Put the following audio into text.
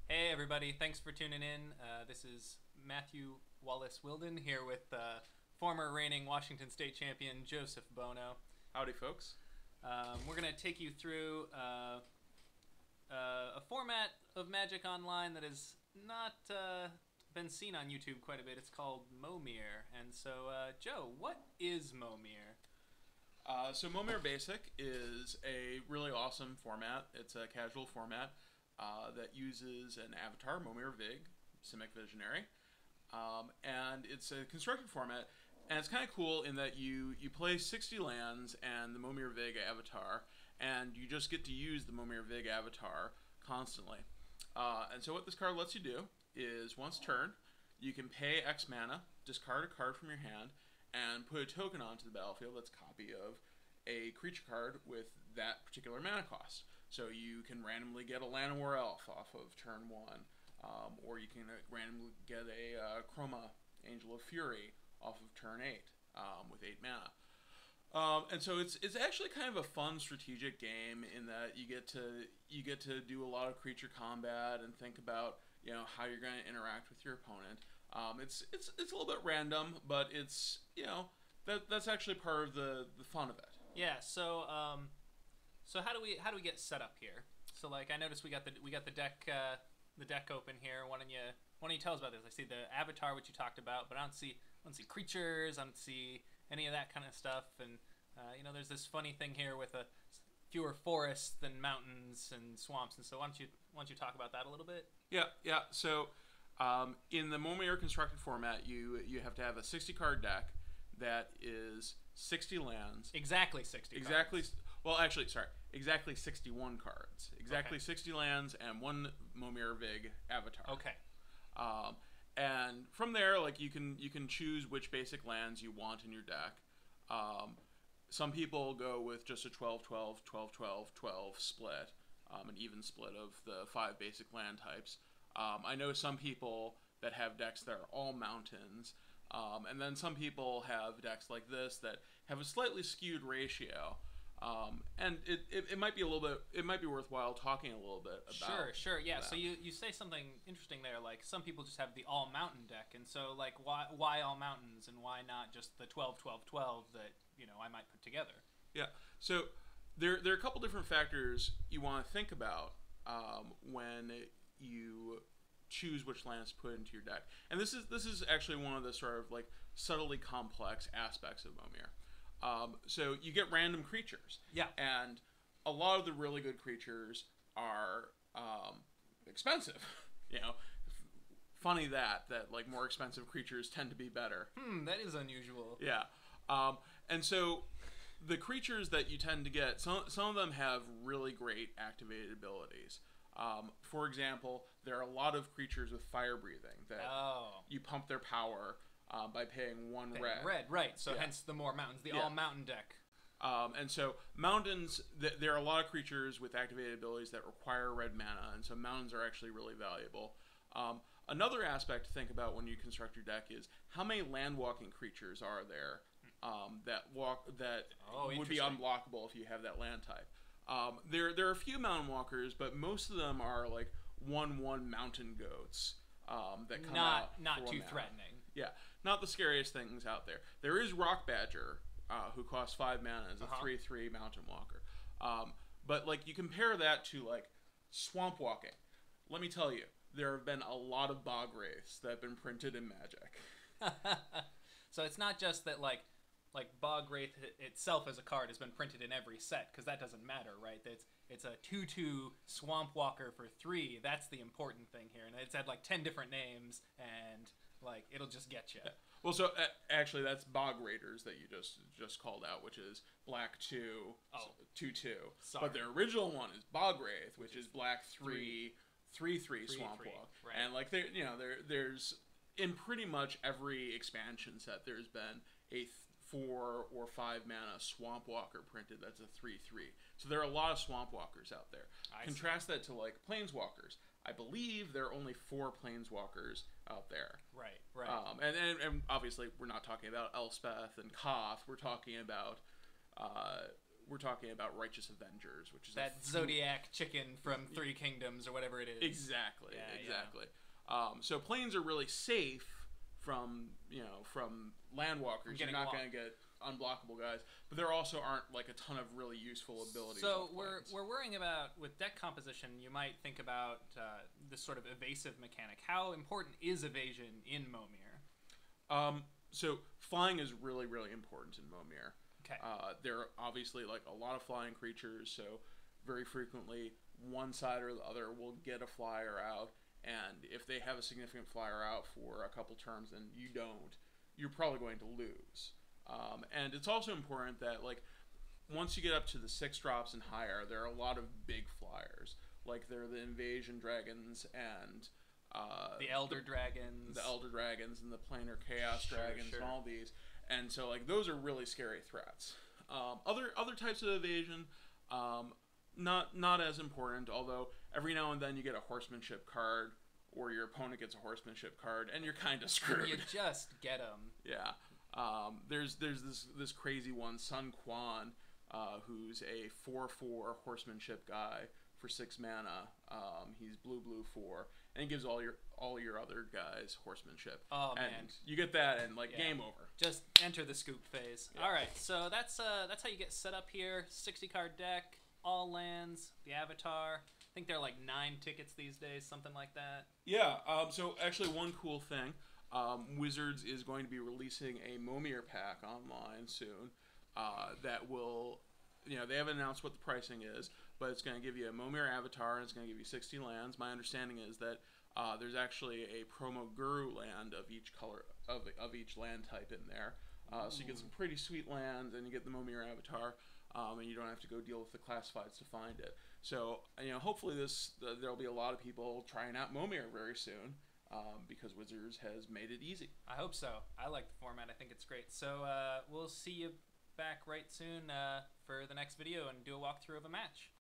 Hey everybody, thanks for tuning in. This is Matthew Wallace Wilden here with former reigning Washington State champion Joseph Bono. Howdy, folks. We're going to take you through a format of Magic Online that has not been seen on YouTube quite a bit. It's called Momir. And so, Joe, what is Momir? So Momir Basic is a really awesome format. It's a casual format that uses an avatar, Momir Vig, Simic Visionary, and it's a constructed format. And it's kind of cool in that you play 60 lands and the Momir Vig avatar, and you just get to use the Momir Vig avatar constantly. And so what this card lets you do is once turn, you can pay X mana, discard a card from your hand, and put a token onto the battlefield that's a copy of a creature card with that particular mana cost. So you can randomly get a Llanowar Elf off of turn 1, or you can randomly get a Chroma Angel of Fury off of turn 8 with 8 mana. And so it's actually kind of a fun strategic game in that you get to do a lot of creature combat and think about how you're going to interact with your opponent. It's a little bit random, but it's that's actually part of the fun of it. Yeah. So how do we get set up here? So like I noticed we got the deck open here. Why don't you tell us about this? I see the avatar which you talked about, but I don't see creatures. I don't see any of that kind of stuff. And there's this funny thing here with fewer forests than mountains and swamps. And so why don't you talk about that a little bit? Yeah. So in the Momir constructed format, you have to have a 60 card deck that is 60 lands. Exactly 60. Exactly. Cards. Well, actually, sorry. Exactly 61 cards. Exactly Okay. 60 lands and one Momir Vig avatar. Okay. Um, and from there, like you can choose which basic lands you want in your deck. Some people go with just a 12-12, 12-12, 12 split, an even split of the 5 basic land types. I know some people that have decks that are all mountains, and then some people have decks like this that have a slightly skewed ratio. And it might be it might be worthwhile talking a little bit about. Sure, yeah. That. So you say something interesting there. Like some people just have the all mountain deck, and so like why all mountains and why not just the 12-12-12 that I might put together? Yeah. So there are a couple different factors you want to think about when you choose which lands to put into your deck, and this is actually one of the sort of like subtly complex aspects of Momir. So you get random creatures. Yeah. And a lot of the really good creatures are expensive. Funny that like more expensive creatures tend to be better. That is unusual. Yeah. And so the creatures that you tend to get, some of them have really great activated abilities. For example, there are a lot of creatures with fire breathing that you pump their power by paying one red. Red, right. So Yeah. hence the more mountains, the Yeah. all mountain deck. And so mountains, there are a lot of creatures with activated abilities that require red mana, and so mountains are actually really valuable. Another aspect to think about when you construct your deck is how many land walking creatures are there that would be interesting. unblockable if you have that land type. There are a few mountain walkers, but most of them are like 1/1 mountain goats that come out. Not for one too mana. threatening. Yeah, not the scariest things out there. There is Rock Badger, who costs 5 mana as a 3/3 mountain walker. But like you compare that to like swamp walking. Let me tell you, there have been a lot of bog wraiths that have been printed in Magic. So it's not just that like Bog Wraith itself as a card has been printed in every set because that doesn't matter, right? It's a 2/2 Swamp Walker for 3. That's the important thing here, and it's had like 10 different names, and like it'll just get you. Yeah. Well, so actually, that's Bog Raiders that you just called out, which is black 2, 2/2. Sorry. But the original one is Bog Wraith, which is black 3/3 Swamp 3/3, Walk. right. And like there's in pretty much every expansion set, there's been a 4 or 5 mana Swamp Walker printed that's a 3/3. So there are a lot of Swamp Walkers out there. Contrast that to like Planeswalkers. I believe there are only 4 Planeswalkers out there. Right. And obviously we're not talking about Elspeth and Koth. We're talking about we're talking about Righteous Avengers, which is that Zodiac chicken from Three Kingdoms or whatever it is. Exactly, Yeah, exactly. So planes are really safe from landwalkers. You're not going to get unblockable guys, but there also aren't like a ton of really useful abilities. So we're worrying about with deck composition. You might think about this sort of evasive mechanic. How important is evasion in Momir? So flying is really, really important in Momir. Okay. There are obviously like a lot of flying creatures, so very frequently one side or the other will get a flyer out, and if they have a significant flyer out for a couple turns and you don't, you're probably going to lose. And it's also important that like once you get up to the 6 drops and higher, there are a lot of big flyers. Like there are the Invasion Dragons and the Elder Dragons. The Elder Dragons and the Planar Chaos Dragons and all these. And so like those are really scary threats. Other types of evasion, not as important, although every now and then you get a horsemanship card or your opponent gets a horsemanship card and you're kind of screwed. You just get them. Yeah. There's this crazy one, Sun Quan, who's a 4/4 horsemanship guy for 6 mana. He's blue 4, and he gives all your other guys horsemanship. Oh man, and you get that and like game over. Just enter the scoop phase. Yeah. All right, so that's how you get set up here. 60 card deck, all lands, the Avatar. I think there are like 9 tickets these days, something like that. Yeah. So actually, one cool thing. Wizards is going to be releasing a Momir pack online soon that will, they haven't announced what the pricing is, but it's going to give you a Momir Avatar and it's going to give you 60 lands. My understanding is that there's actually a promo Guru land of each color of each land type in there. So you get some pretty sweet lands and you get the Momir Avatar, and you don't have to go deal with the classifieds to find it. So hopefully there'll be a lot of people trying out Momir very soon. Because Wizards has made it easy. I hope so. I like the format. I think it's great. So we'll see you back right soon for the next video and do a walkthrough of a match.